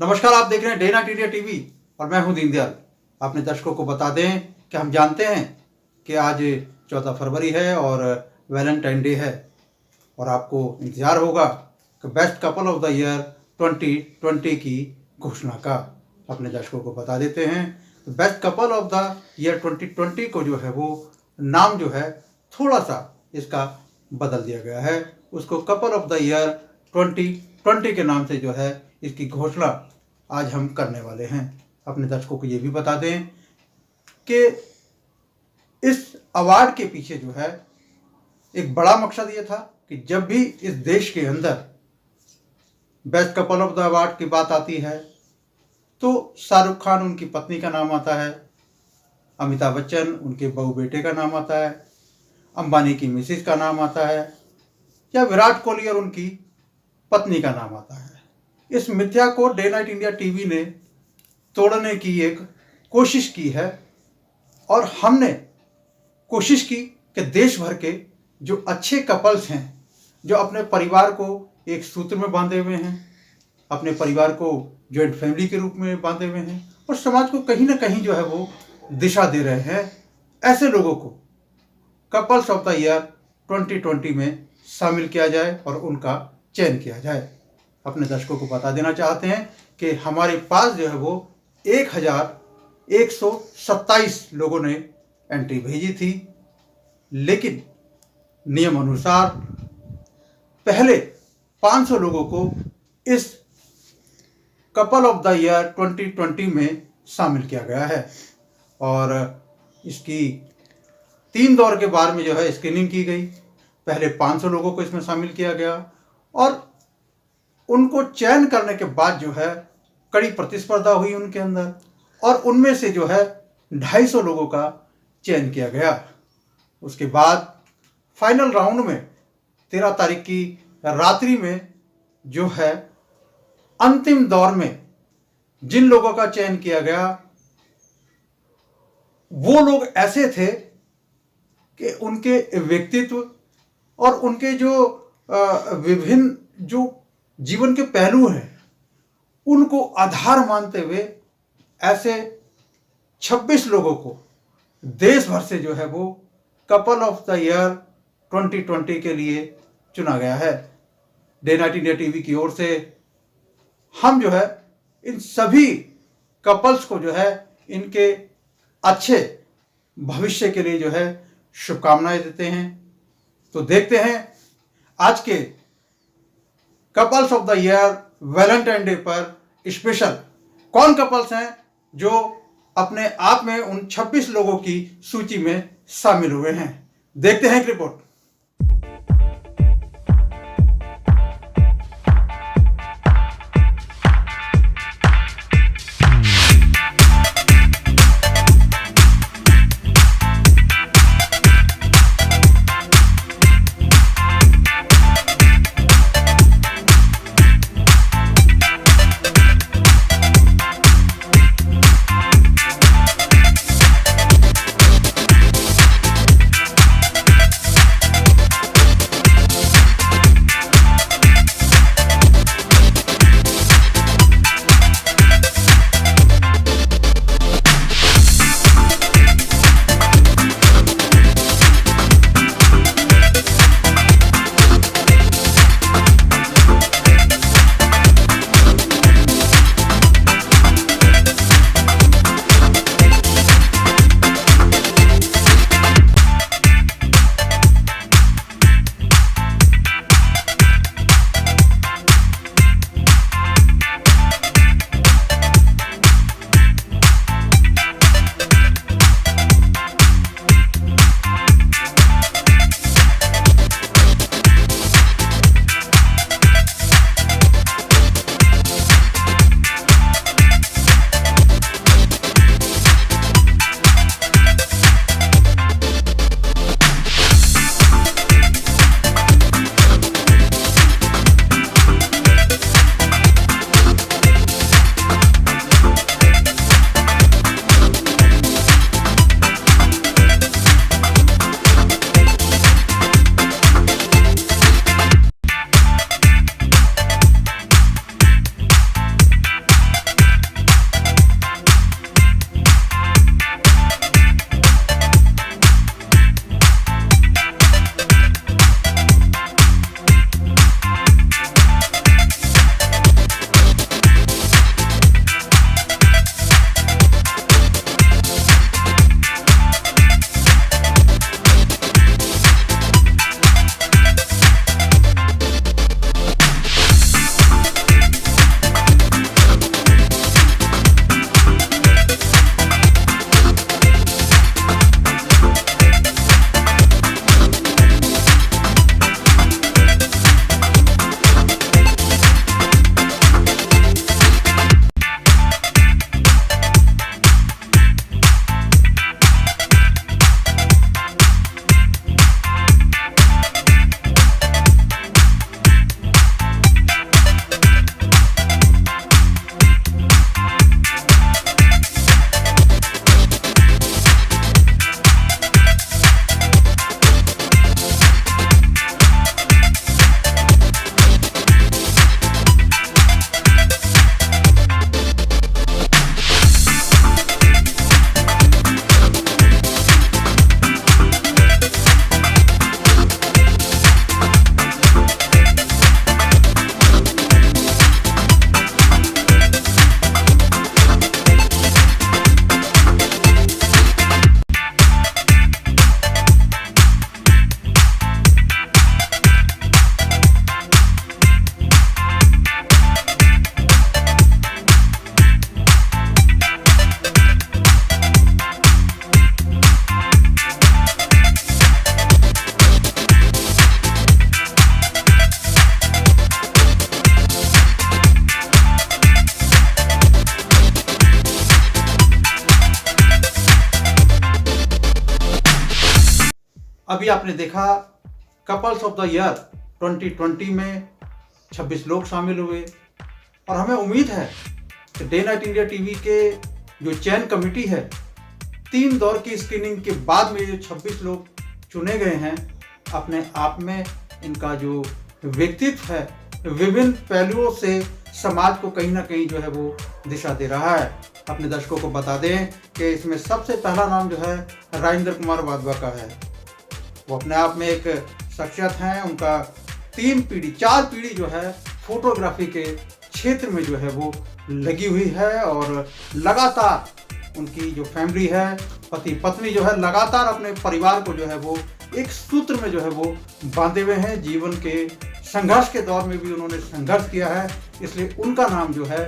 नमस्कार, आप देख रहे हैं डे नाइट इंडिया टीवी और मैं हूं दीनदयाल। अपने दर्शकों को बता दें कि हम जानते हैं कि आज 14 फरवरी है और वैलेंटाइन डे है और आपको इंतज़ार होगा कि best couple of the year 2020 की घोषणा का। अपने दर्शकों को बता देते हैं तो best couple of the year 2020 को जो है वो नाम जो है थोड़ा सा इसका बदल दिया गया है। उसको कपल ऑफ द ईयर 2020 के नाम से जो है इसकी घोषणा आज हम करने वाले हैं। अपने दर्शकों को ये भी बता दें कि इस अवार्ड के पीछे जो है एक बड़ा मकसद ये था कि जब भी इस देश के अंदर best couple of the award की बात आती है तो शाहरुख खान उनकी पत्नी का नाम आता है, अमिताभ बच्चन उनके बहू बेटे का नाम आता है, अंबानी की मिसेज का नाम आता है या विराट कोहली और उनकी पत्नी का नाम आता है। इस मिथ्या को डे नाइट इंडिया टीवी ने तोड़ने की एक कोशिश की है और हमने कोशिश की कि देश भर के जो अच्छे कपल्स हैं, जो अपने परिवार को एक सूत्र में बांधे हुए हैं, अपने परिवार को जॉइंट फैमिली के रूप में बांधे हुए हैं और समाज को कहीं ना कहीं जो है वो दिशा दे रहे हैं, ऐसे लोगों को कपल्स ऑफ द ईयर 2020 में शामिल किया जाए और उनका चयन किया जाए। अपने दर्शकों को बता देना चाहते हैं कि हमारे पास जो है वो 1127 लोगों ने एंट्री भेजी थी, लेकिन नियम अनुसार पहले 500 लोगों को इस कपल ऑफ द ईयर 2020 में शामिल किया गया है और इसकी 3 दौर के बारे में जो है स्क्रीनिंग की गई। पहले 500 लोगों को इसमें शामिल किया गया और उनको चयन करने के बाद जो है कड़ी प्रतिस्पर्धा हुई उनके अंदर और उनमें से जो है 250 लोगों का चयन किया गया। उसके बाद फाइनल राउंड में 13 तारीख की रात्रि में जो है अंतिम दौर में जिन लोगों का चयन किया गया वो लोग ऐसे थे कि उनके व्यक्तित्व और उनके जो विभिन्न जो जीवन के पहलू हैं उनको आधार मानते हुए ऐसे 26 लोगों को देश भर से जो है वो कपल ऑफ द ईयर 2020 के लिए चुना गया है। डे नाइट इंडिया टीवी की ओर से हम जो है इन सभी कपल्स को जो है इनके अच्छे भविष्य के लिए जो है शुभकामनाएं देते हैं। तो देखते हैं आज के couples of the year Valentine day पर स्पेशल कौन कपल्स हैं जो अपने आप में उन 26 लोगों की सूची में शामिल हुए हैं। देखते हैं एक रिपोर्ट। अभी आपने देखा कपल्स ऑफ द ईयर 2020 में 26 लोग शामिल हुए और हमें उम्मीद है कि डे नाइट इंडिया टीवी के जो चयन कमेटी है 3 दौर की स्क्रीनिंग के बाद में जो 26 लोग चुने गए हैं, अपने आप में इनका जो व्यक्तित्व है विभिन्न पहलुओं से समाज को कहीं ना कहीं जो है वो दिशा दे रहा है। अपने दर्शकों को बता दें कि इसमें सबसे पहला नाम जो है राजेंद्र कुमार वाधवा का है। वो अपने आप में एक शख्सियत हैं। उनका 4 पीढ़ी जो है फोटोग्राफी के क्षेत्र में जो है वो लगी हुई है और लगातार उनकी जो फैमिली है, पति पत्नी जो है लगातार अपने परिवार को जो है वो एक सूत्र में जो है वो बांधे हुए हैं। जीवन के संघर्ष के दौर में भी उन्होंने संघर्ष किया है, इसलिए उनका नाम जो है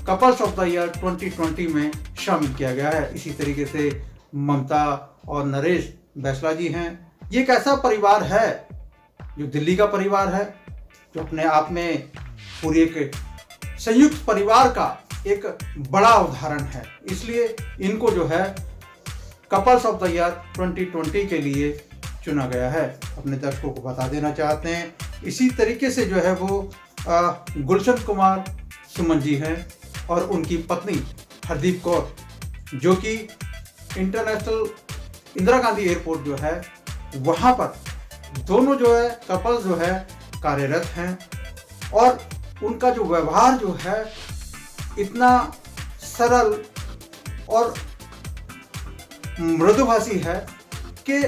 कपल्स ऑफ द ईयर 2020 में शामिल किया गया है। इसी तरीके से ममता और नरेश बैसला जी हैं। ये एक ऐसा परिवार है जो दिल्ली का परिवार है, जो अपने आप में पूरी एक संयुक्त परिवार का एक बड़ा उदाहरण है। इसलिए इनको जो है कपल्स ऑफ द ईयर 2020 के लिए चुना गया है। अपने दर्शकों को बता देना चाहते हैं। इसी तरीके से जो है वो गुलशन कुमार सुमन जी हैं और उनकी पत्नी हरदीप कौर, जो कि इंटरनेशनल इंदिरा गांधी एयरपोर्ट जो है वहाँ पर दोनों जो है कपल्स जो है कार्यरत हैं और उनका जो व्यवहार जो है इतना सरल और मृदुभाषी है कि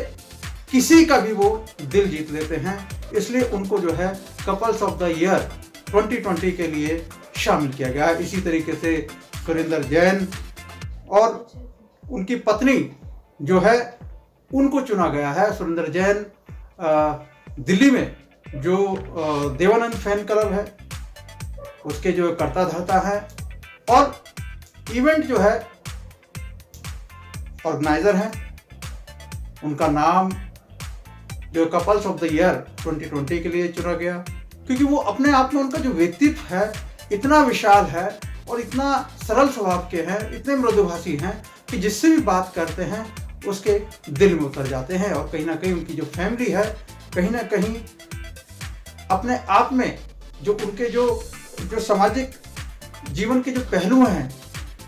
किसी का भी वो दिल जीत लेते हैं। इसलिए उनको जो है कपल्स ऑफ द ईयर 2020 के लिए शामिल किया गया है। इसी तरीके से सुरेंद्र जैन और उनकी पत्नी जो है उनको चुना गया है। सुरेंद्र जैन दिल्ली में जो देवानंद फैन क्लब है उसके जो कर्ता धर्ता है और इवेंट जो है ऑर्गेनाइजर हैं। उनका नाम जो कपल्स ऑफ द ईयर 2020 के लिए चुना गया, क्योंकि वो अपने आप में उनका जो व्यक्तित्व है इतना विशाल है और इतना सरल स्वभाव के हैं, इतने मृदुभाषी हैं कि जिससे भी बात करते हैं उसके दिल में उतर जाते हैं। और कहीं ना कहीं उनकी जो फैमिली है कहीं ना कहीं अपने आप में जो उनके जो सामाजिक जीवन के जो पहलू हैं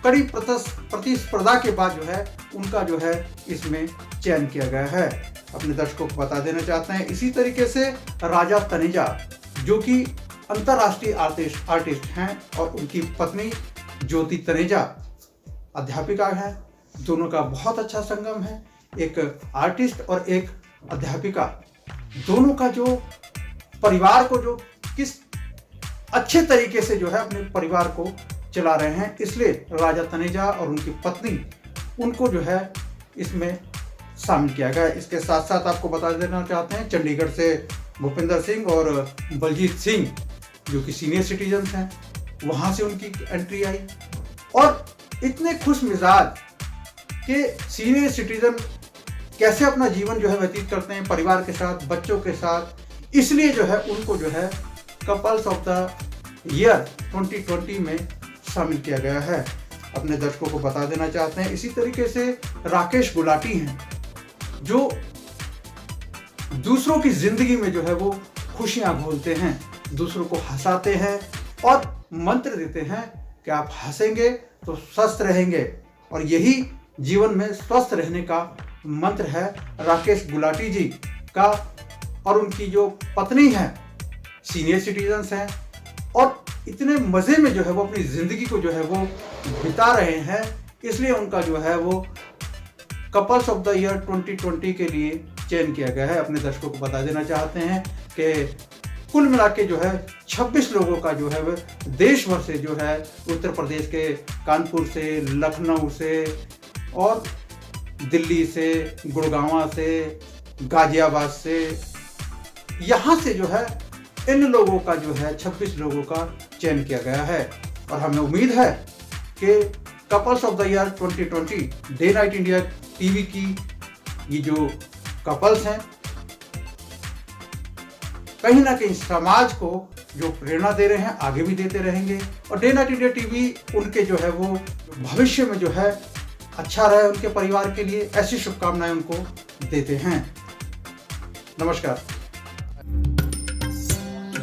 कड़ी प्रतिस्पर्धा के बाद जो है उनका जो है इसमें चयन किया गया है। अपने दर्शकों को बता देना चाहते हैं। इसी तरीके से राजा तनेजा जो कि अंतर्राष्ट्रीय आर्टिस्ट हैं और उनकी पत्नी ज्योति तनेजा अध्यापिका है। दोनों का बहुत अच्छा संगम है, एक आर्टिस्ट और एक अध्यापिका। दोनों का जो परिवार को जो किस अच्छे तरीके से जो है अपने परिवार को चला रहे हैं, इसलिए राजा तनेजा और उनकी पत्नी उनको जो है इसमें शामिल किया गया है। इसके साथ साथ आपको बता देना चाहते हैं चंडीगढ़ से भूपिंदर सिंह और बलजीत सिंह जो कि सीनियर सिटीजन हैं, वहाँ से उनकी एंट्री आई। और इतने खुश मिजाज कि सीनियर सिटीजन कैसे अपना जीवन जो है व्यतीत करते हैं परिवार के साथ, बच्चों के साथ, इसलिए जो है उनको जो है कपल्स ऑफ द ईयर 2020 में शामिल किया गया है। अपने दर्शकों को बता देना चाहते हैं। इसी तरीके से राकेश गुलाटी हैं जो दूसरों की जिंदगी में जो है वो खुशियां घोलते हैं, दूसरों को हंसाते हैं और मंत्र देते हैं कि आप हंसेंगे तो स्वस्थ रहेंगे, और यही जीवन में स्वस्थ रहने का मंत्र है राकेश गुलाटी जी का। और उनकी जो पत्नी है सीनियर सिटीजन्स हैं और इतने मज़े में जो है वो अपनी ज़िंदगी को जो है वो बिता रहे हैं, इसलिए उनका जो है वो कपल्स ऑफ द ईयर 2020 के लिए चयन किया गया है। अपने दर्शकों को बता देना चाहते हैं कि कुल मिला के जो है 26 लोगों का जो है वह देश भर से जो है उत्तर प्रदेश के कानपुर से, लखनऊ से और दिल्ली से, गुड़गांव से, गाजियाबाद से, यहाँ से जो है इन लोगों का जो है 26 लोगों का चयन किया गया है। और हमें उम्मीद है कि couples of the year 2020 day night India TV की ये जो कपल्स हैं कहीं ना कहीं समाज को जो प्रेरणा दे रहे हैं आगे भी देते रहेंगे, और डे नाइट इंडिया टीवी उनके जो है वो भविष्य में जो है अच्छा रहे उनके परिवार के लिए, ऐसी शुभकामनाएं उनको देते हैं। नमस्कार।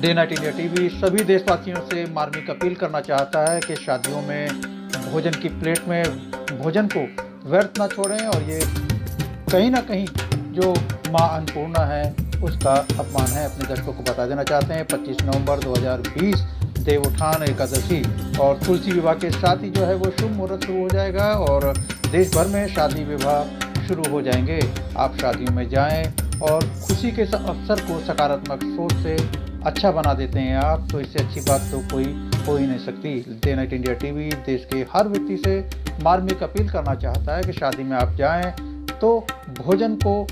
डे नाइट इंडिया टीवी सभी देशवासियों से मार्मिक अपील करना चाहता है कि शादियों में भोजन की प्लेट में भोजन को व्यर्थ ना छोड़ें और ये कहीं ना कहीं जो माँ अन्नपूर्णा है उसका अपमान है। अपने दर्शकों को बता देना चाहते हैं 25 नवंबर 2020 देवउठान एकादशी और तुलसी विवाह के साथ ही जो है वो शुभ मुहूर्त शुरू हो जाएगा और देश भर में शादी विवाह शुरू हो जाएंगे। आप शादियों में जाएं और खुशी के अवसर को सकारात्मक सोच से अच्छा बना देते हैं आप, तो इससे अच्छी बात तो कोई हो ही नहीं सकती। डे नाइट इंडिया टीवी देश के हर व्यक्ति से मार्मिक अपील करना चाहता है कि शादी में आप जाएं तो भोजन को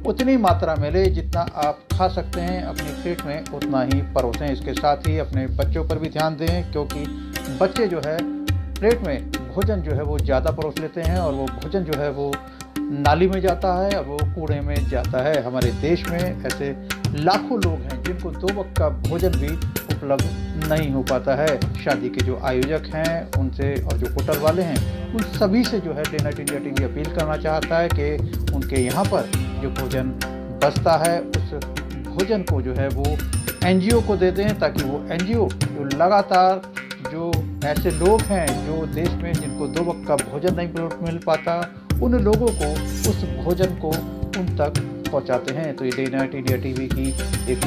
उतनी मात्रा में ले जितना आप खा सकते हैं, अपनी प्लेट में उतना ही परोसें। इसके साथ ही अपने बच्चों पर भी ध्यान दें, क्योंकि बच्चे जो है प्लेट में भोजन जो है वो ज़्यादा परोस लेते हैं और वो भोजन जो है वो नाली में जाता है और वो कूड़े में जाता है। हमारे देश में ऐसे लाखों लोग हैं जिनको 2 वक्त का भोजन भी उपलब्ध नहीं हो पाता है। शादी के जो आयोजक हैं उनसे और जो होटल वाले हैं उन सभी से जो है day night India TV appeal करना चाहता है कि उनके यहाँ पर जो भोजन बचता है उस भोजन को जो है वो NGO को दे दें, ताकि वो NGO जो लगातार जो ऐसे लोग हैं जो देश में जिनको 2 वक्त का भोजन नहीं मिल पाता, उन लोगों को उस भोजन को उन तक पहुंचाते हैं। तो ये डे नाइट इंडिया टीवी की एक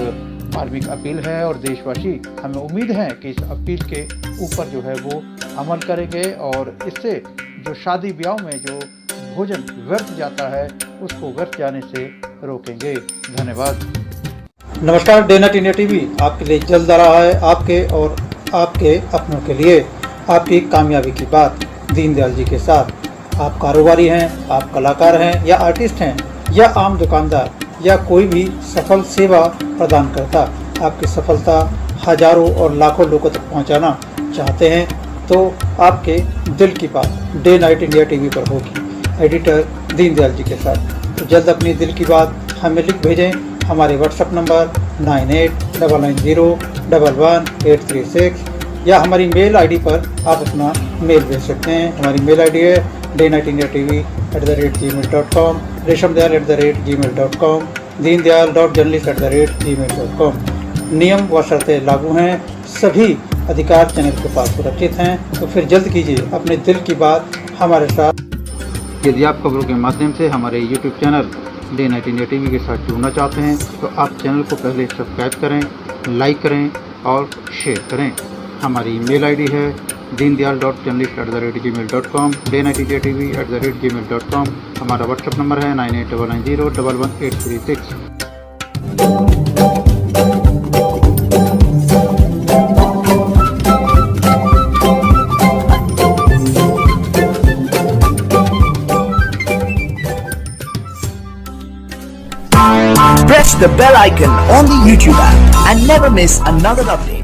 मार्मिक अपील है और देशवासी हमें उम्मीद है कि इस अपील के ऊपर जो है वो अमल करेंगे और इससे जो शादी ब्याह में जो भोजन व्यर्थ जाता है उसको व्यर्थ जाने से रोकेंगे। धन्यवाद। नमस्कार। डे नाइट इंडिया टीवी आपके लिए जल्द आ रहा है, आपके और आपके अपनों के लिए आपकी कामयाबी की बात दीनदयाल जी के साथ। आप कारोबारी हैं, आप कलाकार हैं या आर्टिस्ट हैं या आम दुकानदार या कोई भी सफल सेवा प्रदान करता, आपकी सफलता हजारों और लाखों लोगों तक पहुंचाना चाहते हैं तो आपके दिल की बात डे नाइट इंडिया टीवी पर होगी, एडिटर दीनदयाल जी के साथ। तो जल्द अपनी दिल की बात हमें लिख भेजें। हमारे व्हाट्सएप नंबर 9899011836 या हमारी मेल आईडी पर आप अपना मेल भेज सकते हैं। हमारी मेल आईडी है daynightindiatv@gmail.com, reshamdayal@gmail.com, deendayal.journalist@gmail.com। नियम व शर्तें लागू हैं, सभी अधिकार चैनल के पास सुरक्षित हैं। तो फिर जल्द कीजिए अपने दिल की बात हमारे साथ। यदि आप खबरों के माध्यम से हमारे YouTube channel day night India TV के साथ जुड़ना चाहते हैं तो आप चैनल को पहले सब्सक्राइब करें, लाइक करें और शेयर करें। हमारी मेल आईडी है deendayal.journalist@gmail.com, daynightindiatv@gmail.com। हमारा व्हाट्सएप नंबर है 9899011836। Press the bell icon on the YouTube app and never miss another update.